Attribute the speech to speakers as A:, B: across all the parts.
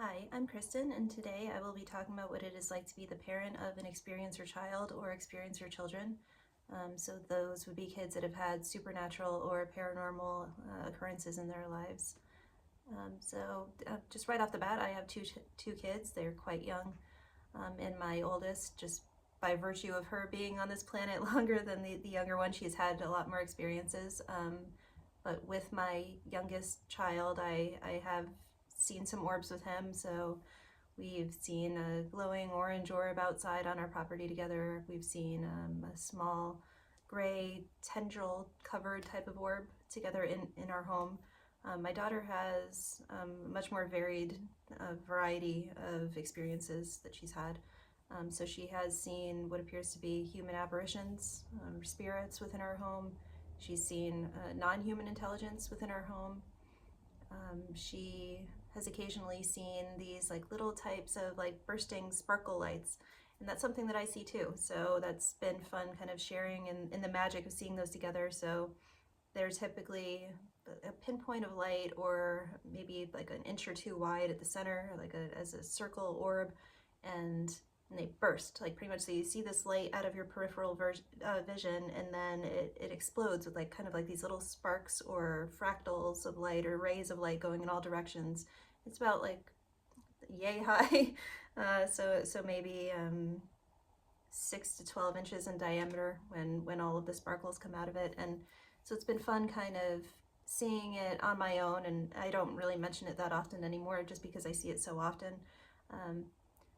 A: Hi, I'm Kristen, and today I will be talking about what it is like to be the parent of an experiencer child or experiencer children. So those would be kids that have had supernatural or paranormal occurrences in their lives. Just right off the bat, I have two kids. They're quite young, and my oldest, just by virtue of her being on this planet longer than the younger one, she's had a lot more experiences. But with my youngest child, I have seen some orbs with him. So we've seen a glowing orange orb outside on our property together. We've seen a small gray tendril covered type of orb together in our home. My daughter has a much more varied variety of experiences that she's had. So she has seen what appears to be human apparitions, spirits within our home. She's seen non-human intelligence within our home. She has occasionally seen these like little types of like bursting sparkle lights, and that's something that I see too. So that's been fun, kind of sharing in the magic of seeing those together. So there's typically a pinpoint of light, or maybe like an inch or two wide at the center, like as a circle orb, and they burst, like pretty much. So you see this light out of your peripheral vision, and then it explodes with like kind of like these little sparks or fractals of light or rays of light going in all directions. It's about like yay high, so maybe 6 to 12 inches in diameter when all of the sparkles come out of it. And so it's been fun kind of seeing it on my own, and I don't really mention it that often anymore just because I see it so often.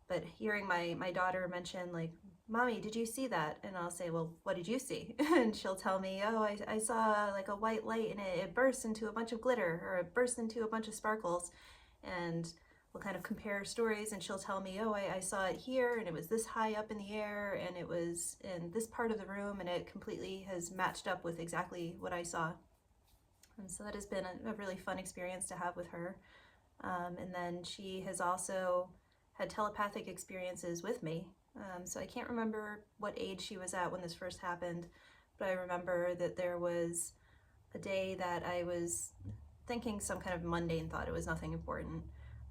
A: But hearing my daughter mention, like, Mommy, did you see that? And I'll say, well, what did you see? And she'll tell me, oh, I saw like a white light, and it burst into a bunch of glitter, or it burst into a bunch of sparkles. And we'll kind of compare stories, and she'll tell me, oh, I saw it here, and it was this high up in the air, and it was in this part of the room, and it completely has matched up with exactly what I saw. And so that has been a really fun experience to have with her. And then she has also had telepathic experiences with me. So I can't remember what age she was at when this first happened, but I remember that there was a day that I was thinking some kind of mundane thought. It was nothing important.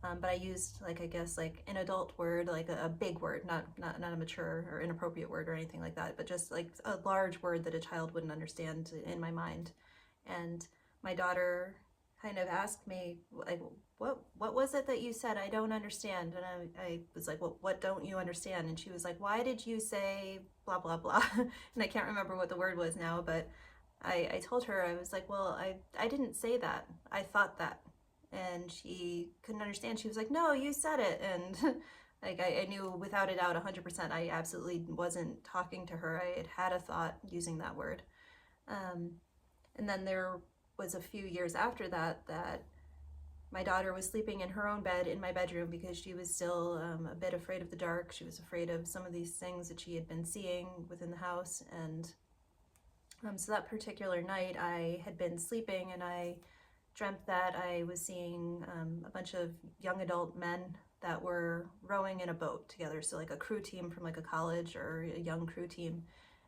A: But I used, like, I guess like an adult word, like a big word, not a mature or inappropriate word or anything like that, but just like a large word that a child wouldn't understand in my mind. And my daughter kind of asked me, like, what was it that you said? I don't understand. And I was like, well, what don't you understand? And she was like, why did you say blah blah blah? And I can't remember what the word was now, but I told her, I was like, well, I didn't say that, I thought that. And she couldn't understand. She was like, no, you said it. And like I knew without a doubt 100% I absolutely wasn't talking to her. I had had a thought using that word. And then there was a few years after that my daughter was sleeping in her own bed in my bedroom because she was still a bit afraid of the dark. She was afraid of some of these things that she had been seeing within the house. And so that particular night I had been sleeping, and I dreamt that I was seeing a bunch of young adult men that were rowing in a boat together. So like a crew team from like a college or a young crew team.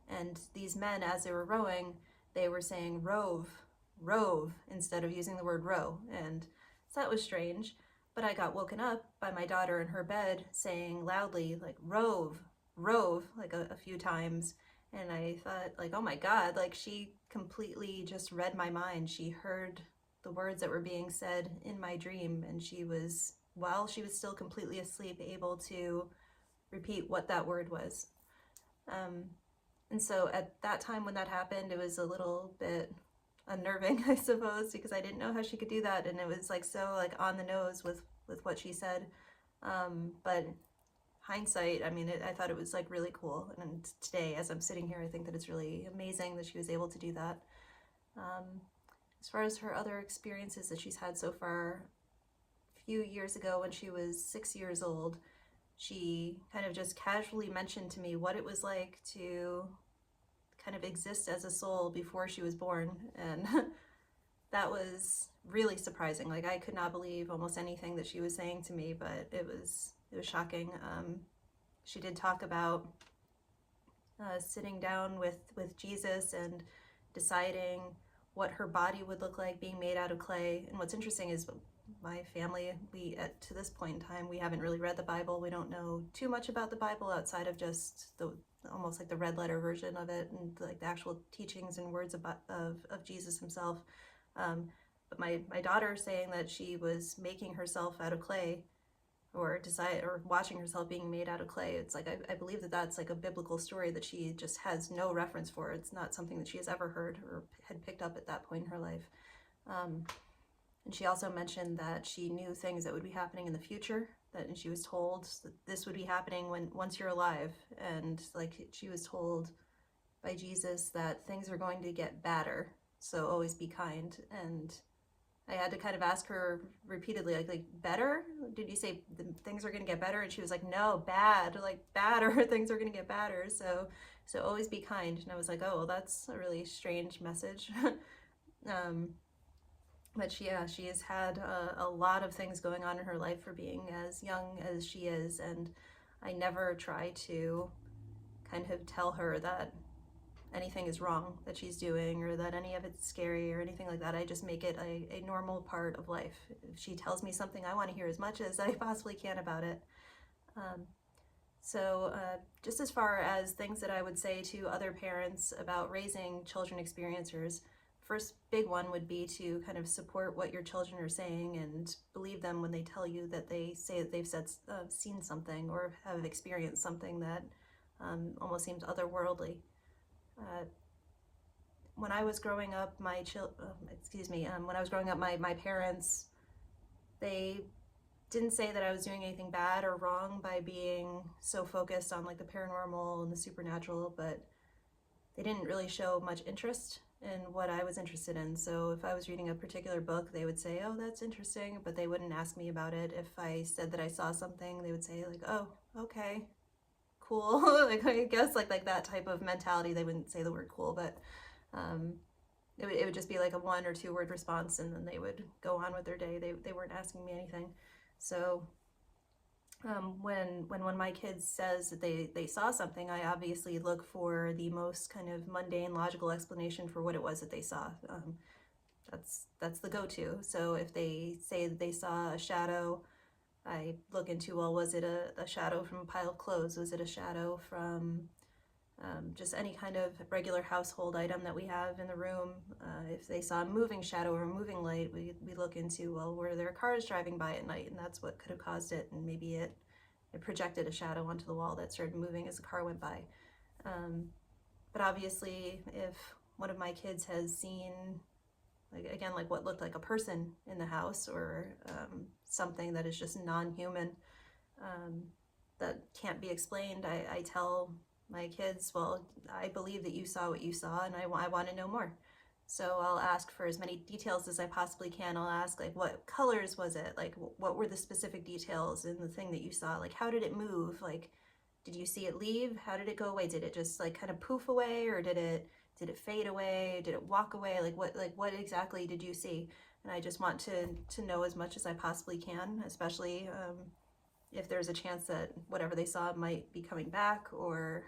A: And these men, as they were rowing, they were saying rove, rove, instead of using the word row. And so that was strange. But I got woken up by my daughter in her bed saying loudly, like, rove, rove, like a few times. And I thought, like, oh my God, like she completely just read my mind. She heard the words that were being said in my dream, and she was, while she was still completely asleep, able to repeat what that word was. And so at that time when that happened, it was a little bit unnerving, I suppose, because I didn't know how she could do that, and it was like so like on the nose with what she said. But hindsight, I mean, I thought it was like really cool, and today as I'm sitting here, I think that it's really amazing that she was able to do that. As far as her other experiences that she's had so far, a few years ago when she was 6 years old, she kind of just casually mentioned to me what it was like to kind of exist as a soul before she was born. And that was really surprising. Like I could not believe almost anything that she was saying to me, but it was shocking. She did talk about sitting down with Jesus and deciding what her body would look like being made out of clay. And what's interesting is my family, to this point in time, we haven't really read the Bible. We don't know too much about the Bible outside of just the almost like the red letter version of it, and like the actual teachings and words of Jesus himself. But my daughter saying that she was making herself out of clay, or watching herself being made out of clay, it's like I believe that that's like a biblical story that she just has no reference for. It's not something that she has ever heard or had picked up at that point in her life. And she also mentioned that she knew things that would be happening in the future, and she was told that this would be happening once you're alive. And like she was told by Jesus that things are going to get badder, so always be kind. And I had to kind of ask her repeatedly, like better? Did you say things are going to get better? And she was like, no, bad, like badder. Things are going to get badder. So always be kind. And I was like, oh, well, that's a really strange message. But she has had a lot of things going on in her life for being as young as she is, and I never try to kind of tell her that anything is wrong that she's doing, or that any of it's scary or anything like that. I just make it a normal part of life. If she tells me something, I want to hear as much as I possibly can about it. So just as far as things that I would say to other parents about raising children experiencers, first big one would be to kind of support what your children are saying and believe them when they tell you that they say that they've seen something or have experienced something that almost seems otherworldly. When I was growing up, when I was growing up, my parents, they didn't say that I was doing anything bad or wrong by being so focused on like the paranormal and the supernatural, but they didn't really show much interest in what I was interested in. So if I was reading a particular book, they would say, oh, that's interesting, but they wouldn't ask me about it. If I said that I saw something, they would say like, oh, okay, cool. Like I guess like that type of mentality. They wouldn't say the word cool, but it would just be like a 1 or 2 word response, and then they would go on with their day. They weren't asking me anything. So when one of my kids says that they saw something, I obviously look for the most kind of mundane, logical explanation for what it was that they saw. That's the go-to. So if they say that they saw a shadow, I look into, well, was it a shadow from a pile of clothes? Was it a shadow from just any kind of regular household item that we have in the room? If they saw a moving shadow or a moving light, we look into, well, were there cars driving by at night, and that's what could have caused it, and maybe it projected a shadow onto the wall that started moving as the car went by. But obviously, if one of my kids has seen, like what looked like a person in the house, or something that is just non-human, that can't be explained, I tell my kids, well, I believe that you saw what you saw, and I want to know more. So I'll ask for as many details as I possibly can. I'll ask, like, what colors was it? Like, what were the specific details in the thing that you saw? Like, how did it move? Like, did you see it leave? How did it go away? Did it just like kind of poof away, or did it fade away? Did it walk away? Like what exactly did you see? And I just want to know as much as I possibly can, especially if there's a chance that whatever they saw might be coming back, or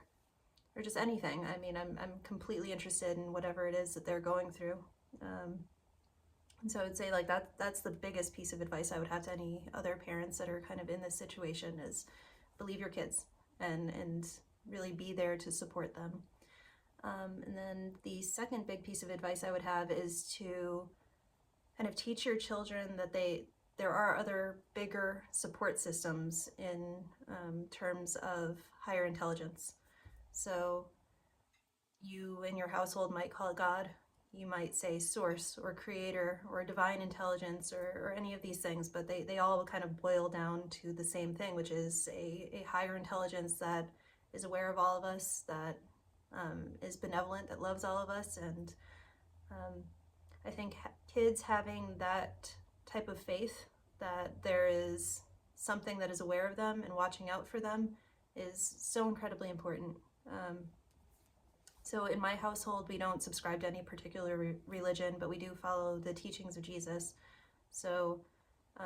A: just anything. I mean, I'm completely interested in whatever it is that they're going through. And so I would say like that's the biggest piece of advice I would have to any other parents that are kind of in this situation, is believe your kids and really be there to support them. And then the second big piece of advice I would have is to kind of teach your children that there are other bigger support systems in terms of higher intelligence. So you in your household might call it God. You might say source or creator or divine intelligence, or any of these things, but they all kind of boil down to the same thing, which is a higher intelligence that is aware of all of us, that is benevolent, that loves all of us. And I think kids having that type of faith, that there is something that is aware of them and watching out for them, is so incredibly important. So in my household, we don't subscribe to any particular religion, but we do follow the teachings of Jesus. So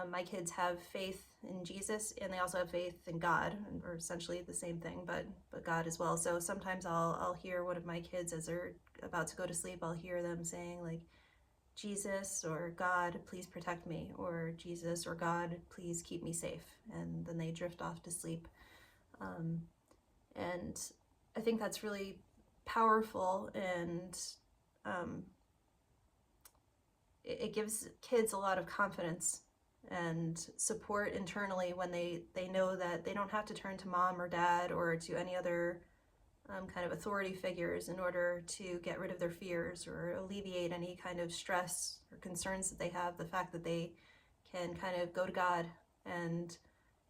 A: my kids have faith in Jesus, and they also have faith in God, or essentially the same thing, but God as well. So sometimes I'll hear one of my kids, as they're about to go to sleep, I'll hear them saying like, Jesus or God, please protect me, or Jesus or God, please keep me safe. And then they drift off to sleep. Um, and I think that's really powerful, and um, it gives kids a lot of confidence and support internally when they know that they don't have to turn to mom or dad or to any other kind of authority figures in order to get rid of their fears or alleviate any kind of stress or concerns that they have. The fact that they can kind of go to God and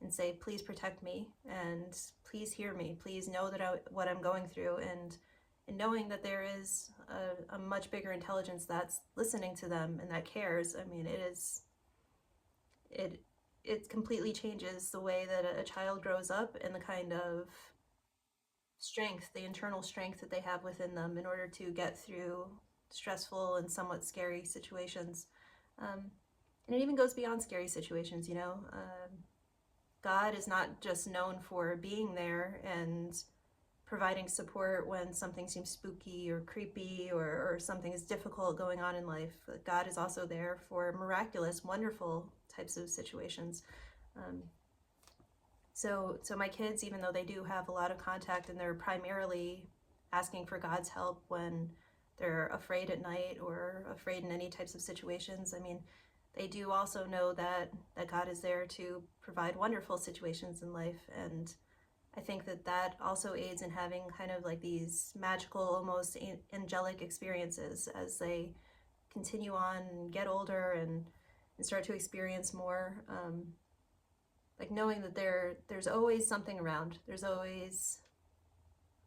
A: say, please protect me, and please hear me, please know that what I'm going through, and knowing that there is a much bigger intelligence that's listening to them and that cares. I mean, it completely changes the way that a child grows up and the kind of strength, the internal strength that they have within them in order to get through stressful and somewhat scary situations. And it even goes beyond scary situations, you know. God is not just known for being there and providing support when something seems spooky or creepy, or something is difficult going on in life. God is also there for miraculous, wonderful types of situations. So my kids, even though they do have a lot of contact and they're primarily asking for God's help when they're afraid at night or afraid in any types of situations, I mean, they do also know that God is there to provide wonderful situations in life. And I think that also aids in having kind of like these magical, almost angelic experiences as they continue on and get older and start to experience more. Like knowing that there's always something around. There's always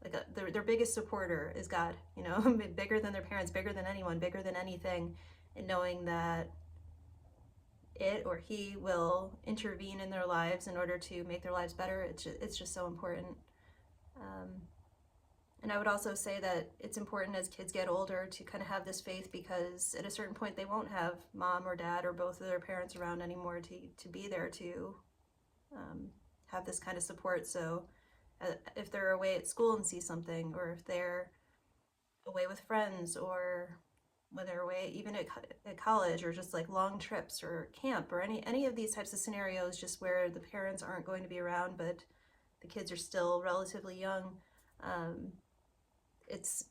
A: like their biggest supporter is God, you know, bigger than their parents, bigger than anyone, bigger than anything, and knowing that it or he will intervene in their lives in order to make their lives better. It's just so important. And I would also say that it's important as kids get older to kind of have this faith, because at a certain point they won't have mom or dad or both of their parents around anymore to be there to have this kind of support. So if they're away at school and see something, or if they're away with friends, or when they're away even at college, or just like long trips or camp, or any of these types of scenarios just where the parents aren't going to be around but the kids are still relatively young, it's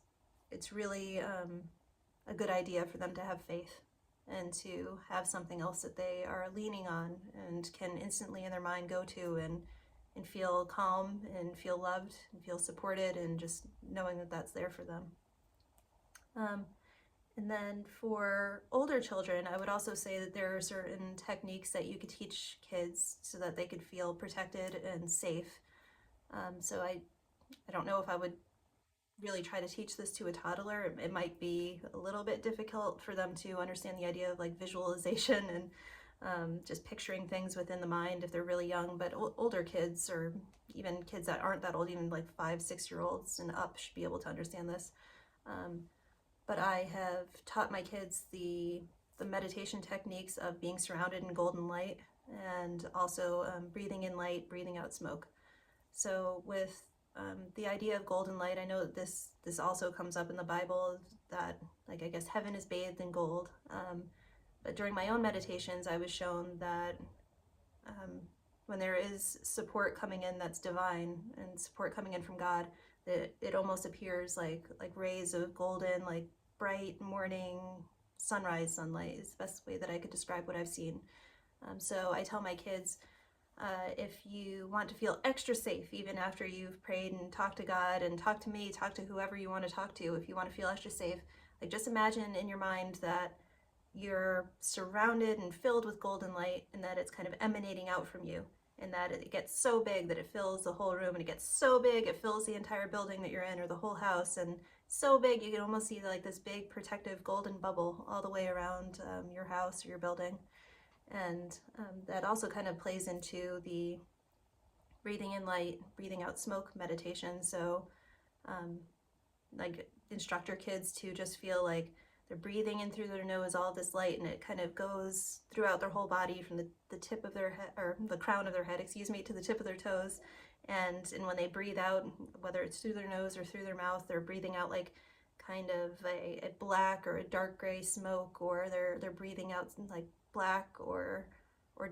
A: really a good idea for them to have faith and to have something else that they are leaning on and can instantly in their mind go to and feel calm and feel loved and feel supported, and just knowing that that's there for them. And then for older children, I would also say that there are certain techniques that you could teach kids so that they could feel protected and safe. So I don't know if I would really try to teach this to a toddler. It might be a little bit difficult for them to understand the idea of like visualization and just picturing things within the mind if they're really young. But older kids, or even kids that aren't that old, even like 5-6-year-olds and up, should be able to understand this. But I have taught my kids the meditation techniques of being surrounded in golden light, and also breathing in light, breathing out smoke. So with the idea of golden light, I know that this also comes up in the Bible, that like I guess heaven is bathed in gold. But during my own meditations, I was shown that when there is support coming in that's divine and support coming in from God, that it almost appears like rays of golden, like bright morning sunrise sunlight is the best way that I could describe what I've seen. So I tell my kids, if you want to feel extra safe, even after you've prayed and talked to God and talked to me, talk to whoever you want to talk to, if you want to feel extra safe, like just imagine in your mind that you're surrounded and filled with golden light, and that it's kind of emanating out from you, and that it gets so big that it fills the whole room, and it gets so big it fills the entire building that you're in, or the whole house, and so big you can almost see like this big protective golden bubble all the way around your house or your building. And that also kind of plays into the breathing in light, breathing out smoke meditation. So like instruct your kids to just feel like they're breathing in through their nose all of this light, and it kind of goes throughout their whole body from the tip of their head, or the crown of their head, excuse me, to the tip of their toes. And when they breathe out, whether it's through their nose or through their mouth, they're breathing out like kind of a black or a dark gray smoke, or they're breathing out like black or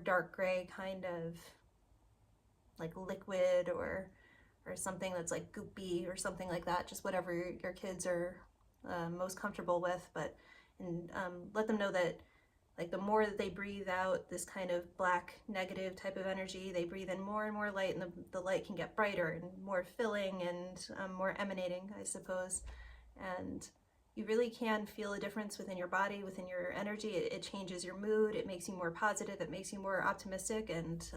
A: dark gray kind of like liquid, or something that's like goopy or something like that, just whatever your kids are most comfortable with. But and let them know that like the more that they breathe out this kind of black negative type of energy, they breathe in more and more light, and the light can get brighter and more filling and more emanating, I suppose. And you really can feel a difference within your body, within your energy. It changes your mood, it makes you more positive, it makes you more optimistic. And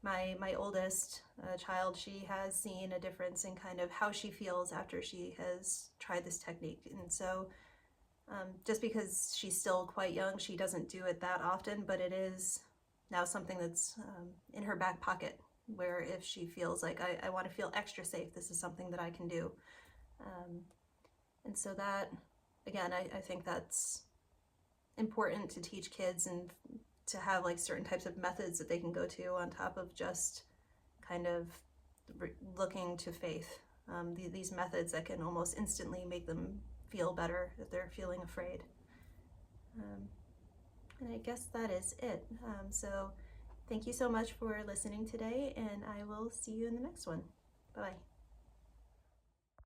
A: my oldest child, she has seen a difference in kind of how she feels after she has tried this technique. And so just because she's still quite young, she doesn't do it that often, but it is now something that's in her back pocket, where if she feels like I want to feel extra safe, this is something that I can do. And so that, again, I think that's important to teach kids, and to have like certain types of methods that they can go to on top of just kind of looking to faith. These methods that can almost instantly make them feel better if they're feeling afraid. And I guess that is it. So thank you so much for listening today, and I will see you in the next one. Bye-bye.